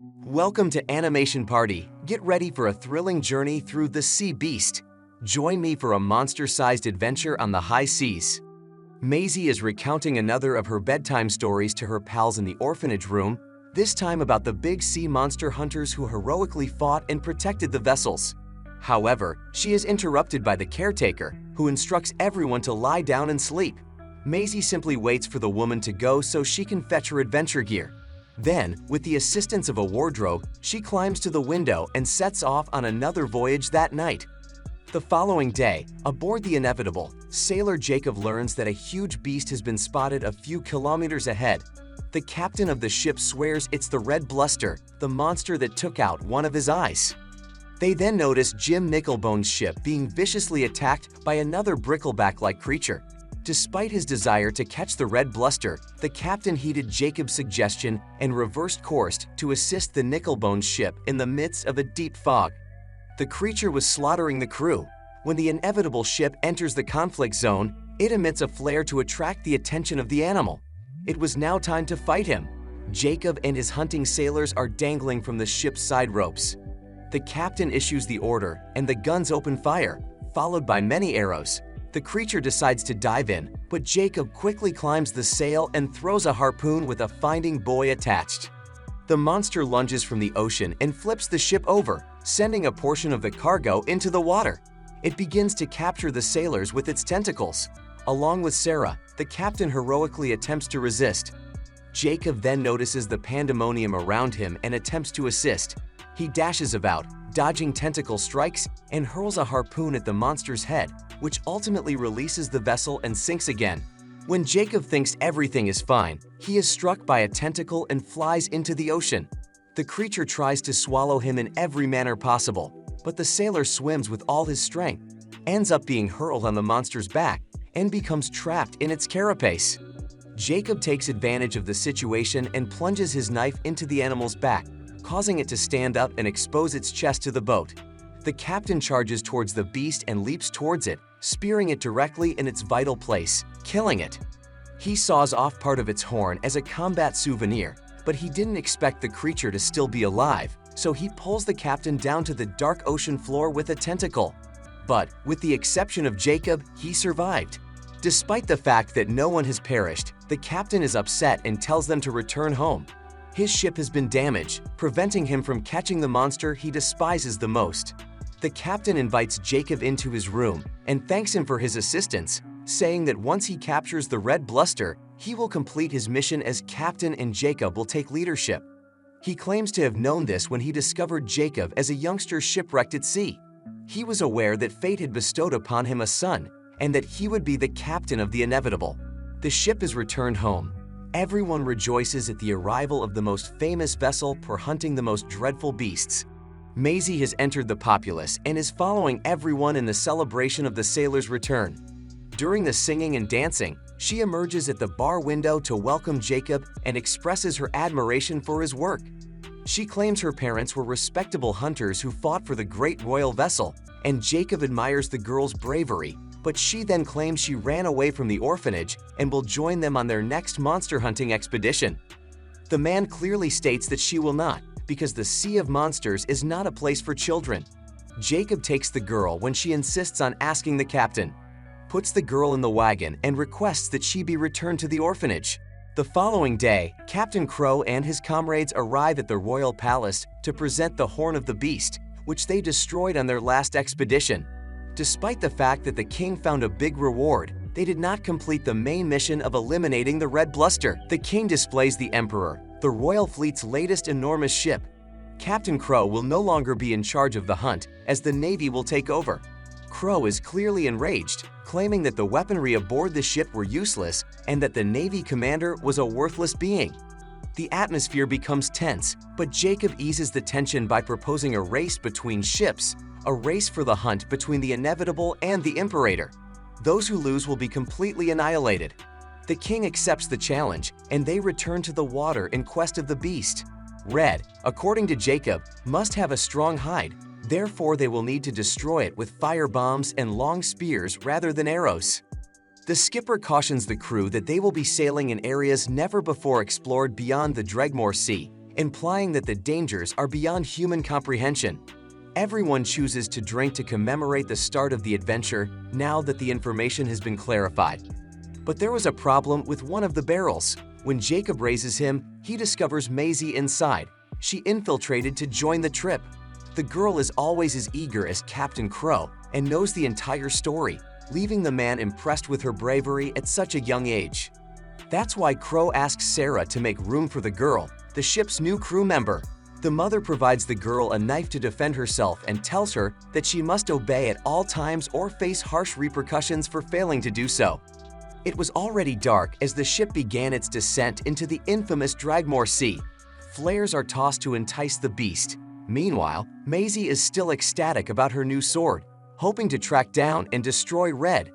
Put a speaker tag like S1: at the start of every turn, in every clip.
S1: Welcome to Animation Party. Get ready for a thrilling journey through the Sea Beast. Join me for a monster-sized adventure on the high seas. Maisie is recounting another of her bedtime stories to her pals in the orphanage room, this time about the big sea monster hunters who heroically fought and protected the vessels. However, she is interrupted by the caretaker, who instructs everyone to lie down and sleep. Maisie simply waits for the woman to go so she can fetch her adventure gear. Then, with the assistance of a wardrobe, she climbs to the window and sets off on another voyage that night. The following day, aboard the Inevitable, sailor Jacob learns that a huge beast has been spotted a few kilometers ahead. The captain of the ship swears it's the Red Bluster, the monster that took out one of his eyes. They then notice Jim Nickelbone's ship being viciously attacked by another brickleback-like creature. Despite his desire to catch the Red Bluster, the captain heeded Jacob's suggestion and reversed course to assist the Nickelbone ship in the midst of a deep fog. The creature was slaughtering the crew. When the Inevitable ship enters the conflict zone, it emits a flare to attract the attention of the animal. It was now time to fight him. Jacob and his hunting sailors are dangling from the ship's side ropes. The captain issues the order, and the guns open fire, followed by many arrows. The creature decides to dive in, but Jacob quickly climbs the sail and throws a harpoon with a finding buoy attached. The monster lunges from the ocean and flips the ship over, sending a portion of the cargo into the water. It begins to capture the sailors with its tentacles. Along with Sarah, the captain heroically attempts to resist. Jacob then notices the pandemonium around him and attempts to assist. He dashes about, dodging tentacle strikes, and hurls a harpoon at the monster's head, which ultimately releases the vessel and sinks again. When Jacob thinks everything is fine, he is struck by a tentacle and flies into the ocean. The creature tries to swallow him in every manner possible, but the sailor swims with all his strength, ends up being hurled on the monster's back, and becomes trapped in its carapace. Jacob takes advantage of the situation and plunges his knife into the animal's back, causing it to stand up and expose its chest to the boat. The captain charges towards the beast and leaps towards it, spearing it directly in its vital place, killing it. He saws off part of its horn as a combat souvenir, but he didn't expect the creature to still be alive, so he pulls the captain down to the dark ocean floor with a tentacle. But, with the exception of Jacob, he survived. Despite the fact that no one has perished, the captain is upset and tells them to return home. His ship has been damaged, preventing him from catching the monster he despises the most. The captain invites Jacob into his room and thanks him for his assistance, saying that once he captures the Red Bluster, he will complete his mission as captain and Jacob will take leadership. He claims to have known this when he discovered Jacob as a youngster shipwrecked at sea. He was aware that fate had bestowed upon him a son and that he would be the captain of the Inevitable. The ship is returned home. Everyone rejoices at the arrival of the most famous vessel for hunting the most dreadful beasts. Maisie has entered the populace and is following everyone in the celebration of the sailor's return. During the singing and dancing, she emerges at the bar window to welcome Jacob and expresses her admiration for his work. She claims her parents were respectable hunters who fought for the great royal vessel, and Jacob admires the girl's bravery, but she then claims she ran away from the orphanage and will join them on their next monster hunting expedition. The man clearly states that she will not, because the Sea of Monsters is not a place for children. Jacob takes the girl when she insists on asking the captain, puts the girl in the wagon, and requests that she be returned to the orphanage. The following day, Captain Crow and his comrades arrive at the royal palace to present the Horn of the Beast, which they destroyed on their last expedition. Despite the fact that the king found a big reward, they did not complete the main mission of eliminating the Red Bluster. The king displays the Emperor, the royal fleet's latest enormous ship. Captain Crow will no longer be in charge of the hunt, as the Navy will take over. Crow is clearly enraged, claiming that the weaponry aboard the ship were useless and that the Navy commander was a worthless being. The atmosphere becomes tense, but Jacob eases the tension by proposing a race between ships, a race for the hunt between the Inevitable and the Imperator. Those who lose will be completely annihilated. The king accepts the challenge, and they return to the water in quest of the beast. Red, according to Jacob, must have a strong hide, therefore they will need to destroy it with fire bombs and long spears rather than arrows. The skipper cautions the crew that they will be sailing in areas never before explored beyond the Dregmore Sea, implying that the dangers are beyond human comprehension. Everyone chooses to drink to commemorate the start of the adventure now that the information has been clarified. But there was a problem with one of the barrels. When Jacob raises him, he discovers Maisie inside. She infiltrated to join the trip. The girl is always as eager as Captain Crow and knows the entire story, leaving the man impressed with her bravery at such a young age. That's why Crow asks Sarah to make room for the girl, the ship's new crew member. The mother provides the girl a knife to defend herself and tells her that she must obey at all times or face harsh repercussions for failing to do so. It was already dark as the ship began its descent into the infamous Dragmore Sea. Flares are tossed to entice the beast. Meanwhile, Maisie is still ecstatic about her new sword, hoping to track down and destroy Red.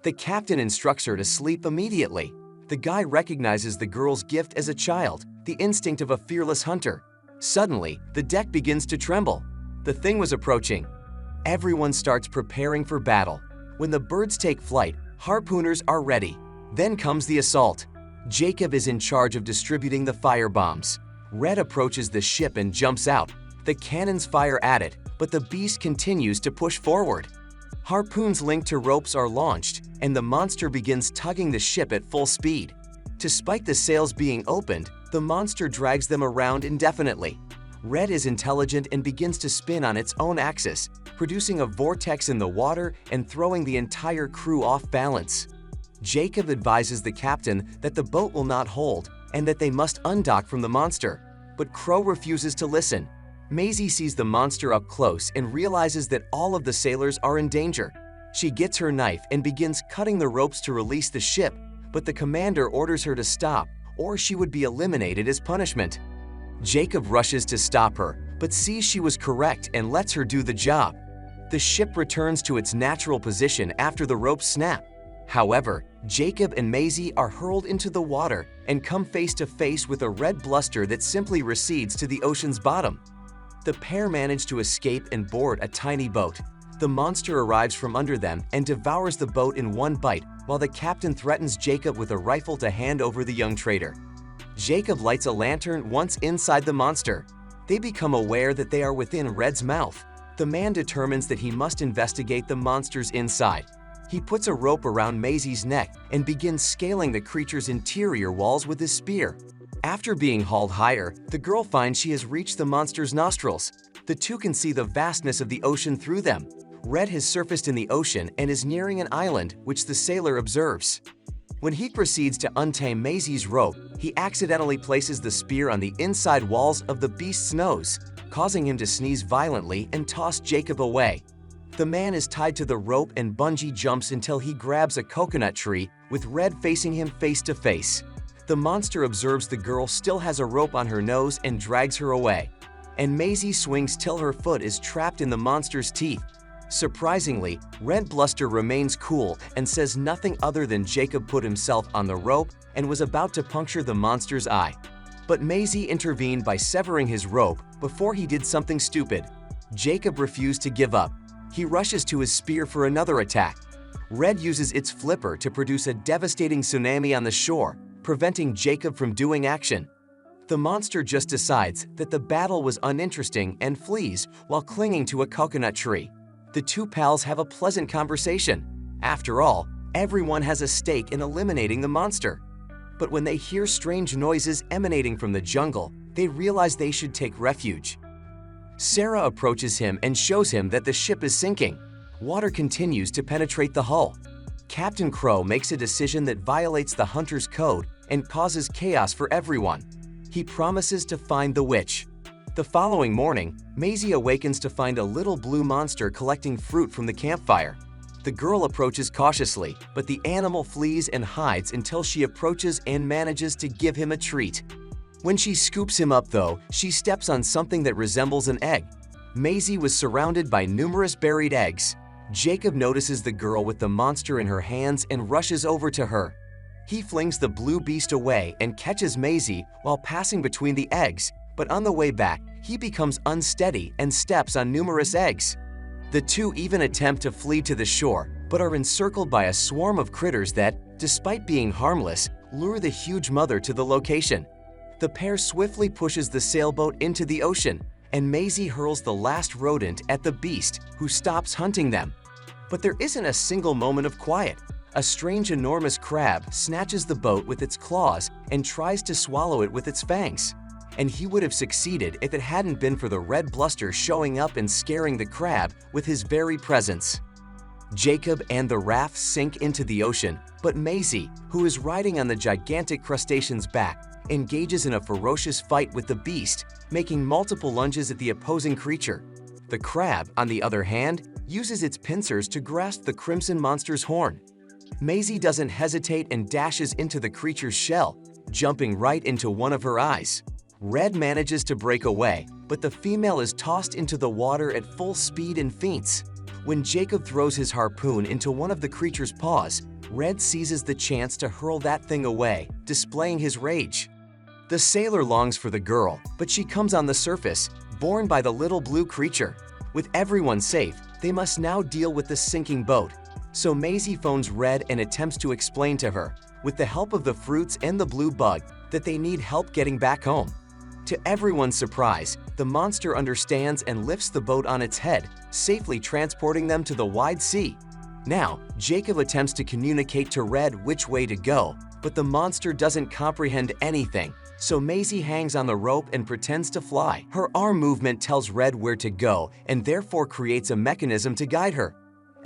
S1: The captain instructs her to sleep immediately. The guy recognizes the girl's gift as a child, the instinct of a fearless hunter. Suddenly, the deck begins to tremble. The thing was approaching. Everyone starts preparing for battle. When the birds take flight, harpooners are ready. Then comes the assault. Jacob is in charge of distributing the firebombs. Red approaches the ship and jumps out. The cannons fire at it, but the beast continues to push forward. Harpoons linked to ropes are launched, and the monster begins tugging the ship at full speed. Despite the sails being opened, the monster drags them around indefinitely. Red is intelligent and begins to spin on its own axis, producing a vortex in the water and throwing the entire crew off balance. Jacob advises the captain that the boat will not hold and that they must undock from the monster, but Crow refuses to listen. Maisie sees the monster up close and realizes that all of the sailors are in danger. She gets her knife and begins cutting the ropes to release the ship, but the commander orders her to stop or she would be eliminated as punishment. Jacob rushes to stop her, but sees she was correct and lets her do the job. The ship returns to its natural position after the ropes snap. However, Jacob and Maisie are hurled into the water and come face to face with a red bluster that simply recedes to the ocean's bottom. The pair manage to escape and board a tiny boat. The monster arrives from under them and devours the boat in one bite, while the captain threatens Jacob with a rifle to hand over the young trader. Jacob lights a lantern once inside the monster. They become aware that they are within Red's mouth. The man determines that he must investigate the monster's inside. He puts a rope around Maisie's neck and begins scaling the creature's interior walls with his spear. After being hauled higher, the girl finds she has reached the monster's nostrils. The two can see the vastness of the ocean through them. Red has surfaced in the ocean and is nearing an island, which the sailor observes. When he proceeds to untame Maisie's rope, he accidentally places the spear on the inside walls of the beast's nose, causing him to sneeze violently and toss Jacob away. The man is tied to the rope and bungee jumps until he grabs a coconut tree, with Red facing him face to face. The monster observes the girl still has a rope on her nose and drags her away. And Maisie swings till her foot is trapped in the monster's teeth. Surprisingly, Red Bluster remains cool and says nothing other than Jacob put himself on the rope and was about to puncture the monster's eye. But Maisie intervened by severing his rope before he did something stupid. Jacob refused to give up. He rushes to his spear for another attack. Red uses its flipper to produce a devastating tsunami on the shore, preventing Jacob from doing action. The monster just decides that the battle was uninteresting and flees while clinging to a coconut tree. The two pals have a pleasant conversation. After all, everyone has a stake in eliminating the monster. But when they hear strange noises emanating from the jungle, they realize they should take refuge. Sarah approaches him and shows him that the ship is sinking. Water continues to penetrate the hull. Captain Crow makes a decision that violates the hunter's code and causes chaos for everyone. He promises to find the witch. The following morning, Maisie awakens to find a little blue monster collecting fruit from the campfire. The girl approaches cautiously, but the animal flees and hides until she approaches and manages to give him a treat. When she scoops him up though, she steps on something that resembles an egg. Maisie was surrounded by numerous buried eggs. Jacob notices the girl with the monster in her hands and rushes over to her. He flings the blue beast away and catches Maisie while passing between the eggs, but on the way back, he becomes unsteady and steps on numerous eggs. The two even attempt to flee to the shore, but are encircled by a swarm of critters that, despite being harmless, lure the huge mother to the location. The pair swiftly pushes the sailboat into the ocean, and Maisie hurls the last rodent at the beast, who stops hunting them. But there isn't a single moment of quiet. A strange enormous crab snatches the boat with its claws and tries to swallow it with its fangs. And he would have succeeded if it hadn't been for the red bluster showing up and scaring the crab with his very presence. Jacob and the raft sink into the ocean, but Maisie, who is riding on the gigantic crustacean's back, engages in a ferocious fight with the beast, making multiple lunges at the opposing creature. The crab, on the other hand, uses its pincers to grasp the crimson monster's horn. Maisie doesn't hesitate and dashes into the creature's shell, jumping right into one of her eyes. Red manages to break away, but the female is tossed into the water at full speed and faints. When Jacob throws his harpoon into one of the creature's paws, Red seizes the chance to hurl that thing away, displaying his rage. The sailor longs for the girl, but she comes on the surface, borne by the little blue creature. With everyone safe, they must now deal with the sinking boat. So Maisie phones Red and attempts to explain to her, with the help of the fruits and the blue bug, that they need help getting back home. To everyone's surprise, the monster understands and lifts the boat on its head, safely transporting them to the wide sea. Now, Jacob attempts to communicate to Red which way to go, but the monster doesn't comprehend anything, so Maisie hangs on the rope and pretends to fly. Her arm movement tells Red where to go and therefore creates a mechanism to guide her.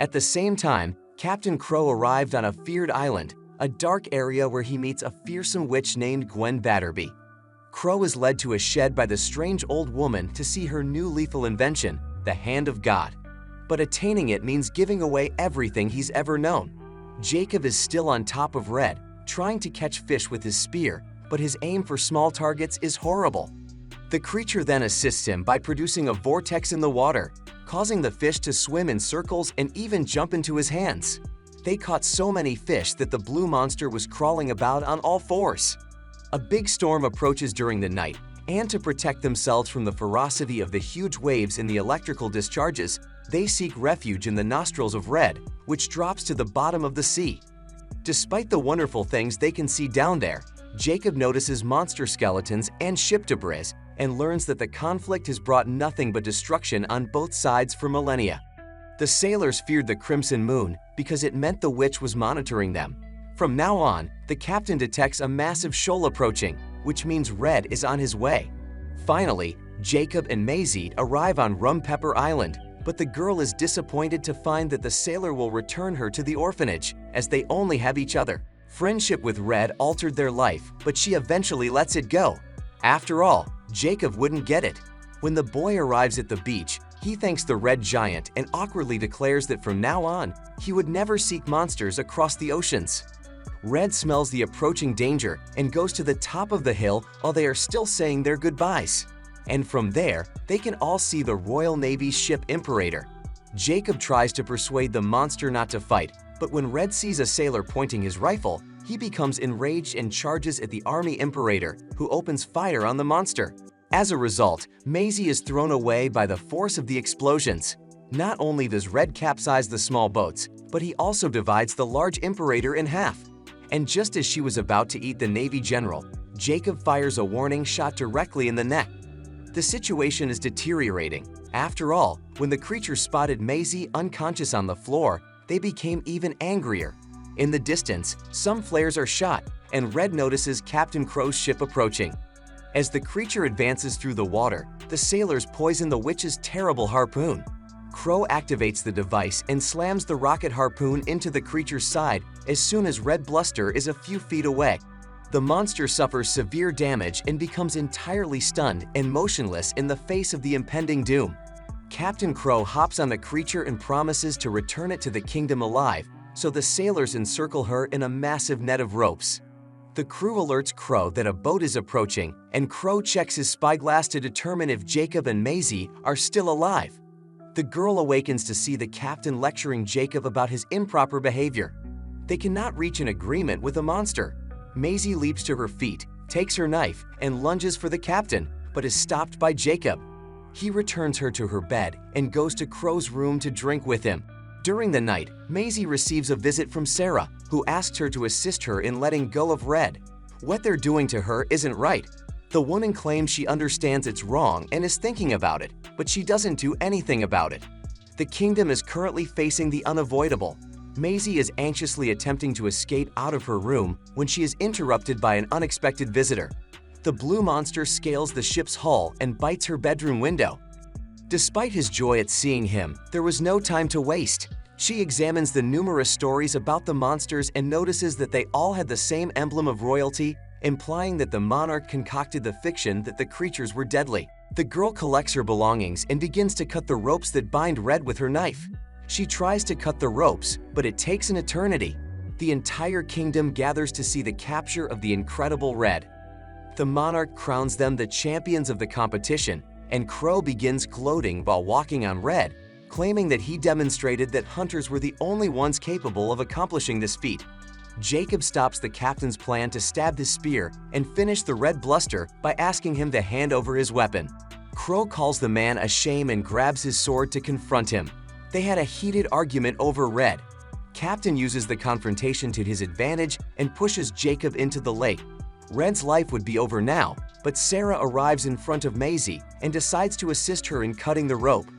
S1: At the same time, Captain Crow arrived on a feared island, a dark area where he meets a fearsome witch named Gwen Batterby. Crow is led to a shed by the strange old woman to see her new lethal invention, the Hand of God. But attaining it means giving away everything he's ever known. Jacob is still on top of Red, trying to catch fish with his spear, but his aim for small targets is horrible. The creature then assists him by producing a vortex in the water, causing the fish to swim in circles and even jump into his hands. They caught so many fish that the blue monster was crawling about on all fours. A big storm approaches during the night, and to protect themselves from the ferocity of the huge waves and the electrical discharges, they seek refuge in the nostrils of Red, which drops to the bottom of the sea. Despite the wonderful things they can see down there, Jacob notices monster skeletons and ship debris and learns that the conflict has brought nothing but destruction on both sides for millennia. The sailors feared the Crimson Moon because it meant the witch was monitoring them. From now on, the captain detects a massive shoal approaching, which means Red is on his way. Finally, Jacob and Maisie arrive on Rum Pepper Island, but the girl is disappointed to find that the sailor will return her to the orphanage, as they only have each other. Friendship with Red altered their life, but she eventually lets it go. After all, Jacob wouldn't get it. When the boy arrives at the beach, he thanks the Red Giant and awkwardly declares that from now on, he would never seek monsters across the oceans. Red smells the approaching danger and goes to the top of the hill while they are still saying their goodbyes. And from there, they can all see the Royal Navy's ship Imperator. Jacob tries to persuade the monster not to fight, but when Red sees a sailor pointing his rifle, he becomes enraged and charges at the Army Imperator, who opens fire on the monster. As a result, Maisie is thrown away by the force of the explosions. Not only does Red capsize the small boats, but he also divides the large Imperator in half. And just as she was about to eat the Navy general, Jacob fires a warning shot directly in the neck. The situation is deteriorating. After all, when the creature spotted Maisie unconscious on the floor, they became even angrier. In the distance, some flares are shot, and Red notices Captain Crow's ship approaching. As the creature advances through the water, the sailors poison the witch's terrible harpoon. Crow activates the device and slams the rocket harpoon into the creature's side as soon as Red Bluster is a few feet away. The monster suffers severe damage and becomes entirely stunned and motionless in the face of the impending doom. Captain Crow hops on the creature and promises to return it to the kingdom alive, so the sailors encircle her in a massive net of ropes. The crew alerts Crow that a boat is approaching, and Crow checks his spyglass to determine if Jacob and Maisie are still alive. The girl awakens to see the captain lecturing Jacob about his improper behavior. They cannot reach an agreement with the monster. Maisie leaps to her feet, takes her knife, and lunges for the captain, but is stopped by Jacob. He returns her to her bed and goes to Crow's room to drink with him. During the night, Maisie receives a visit from Sarah, who asks her to assist her in letting go of Red. What they're doing to her isn't right. The woman claims she understands it's wrong and is thinking about it, but she doesn't do anything about it. The kingdom is currently facing the unavoidable. Maisie is anxiously attempting to escape out of her room when she is interrupted by an unexpected visitor. The blue monster scales the ship's hull and bites her bedroom window. Despite his joy at seeing him, there was no time to waste. She examines the numerous stories about the monsters and notices that they all had the same emblem of royalty, implying that the monarch concocted the fiction that the creatures were deadly. The girl collects her belongings and begins to cut the ropes that bind Red with her knife. She tries to cut the ropes, but it takes an eternity. The entire kingdom gathers to see the capture of the incredible Red. The monarch crowns them the champions of the competition, and Crow begins gloating while walking on Red, claiming that he demonstrated that hunters were the only ones capable of accomplishing this feat. Jacob stops the captain's plan to stab his spear and finish the Red bluster by asking him to hand over his weapon. Crow calls the man a shame and grabs his sword to confront him. They had a heated argument over Red. Captain uses the confrontation to his advantage and pushes Jacob into the lake. Red's life would be over now, but Sarah arrives in front of Maisie and decides to assist her in cutting the rope.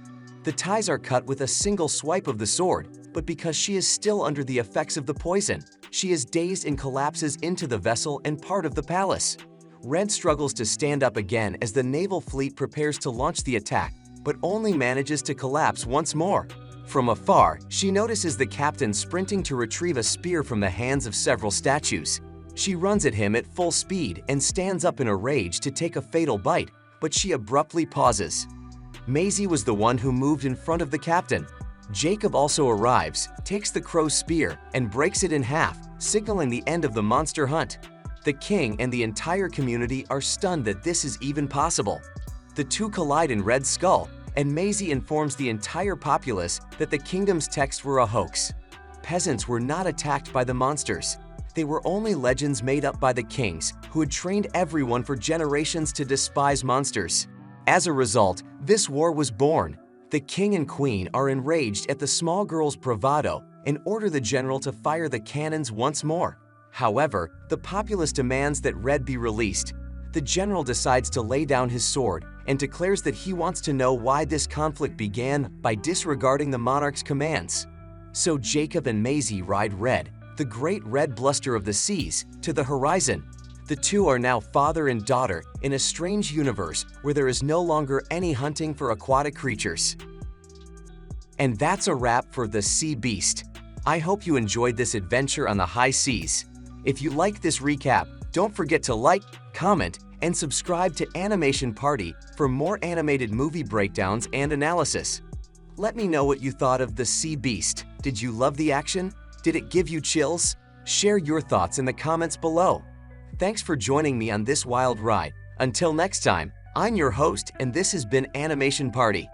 S1: The ties are cut with a single swipe of the sword, but because she is still under the effects of the poison, she is dazed and collapses into the vessel and part of the palace. Red struggles to stand up again as the naval fleet prepares to launch the attack, but only manages to collapse once more. From afar, she notices the captain sprinting to retrieve a spear from the hands of several statues. She runs at him at full speed and stands up in a rage to take a fatal bite, but she abruptly pauses. Maisie was the one who moved in front of the captain. Jacob also arrives, takes the crow's spear, and breaks it in half, signaling the end of the monster hunt. The king and the entire community are stunned that this is even possible. The two collide in Red's skull, and Maisie informs the entire populace that the kingdom's texts were a hoax. Peasants were not attacked by the monsters. They were only legends made up by the kings, who had trained everyone for generations to despise monsters. As a result, this war was born. The king and queen are enraged at the small girl's bravado and order the general to fire the cannons once more. However, the populace demands that Red be released. The general decides to lay down his sword and declares that he wants to know why this conflict began by disregarding the monarch's commands. So Jacob and Maisie ride Red, the great red bluster of the seas, to the horizon. The two are now father and daughter in a strange universe where there is no longer any hunting for aquatic creatures. And that's a wrap for The Sea Beast. I hope you enjoyed this adventure on the high seas. If you like this recap, don't forget to like, comment, and subscribe to Animation Party for more animated movie breakdowns and analysis. Let me know what you thought of The Sea Beast. Did you love the action? Did it give you chills? Share your thoughts in the comments below. Thanks for joining me on this wild ride. Until next time, I'm your host, and this has been Animation Party.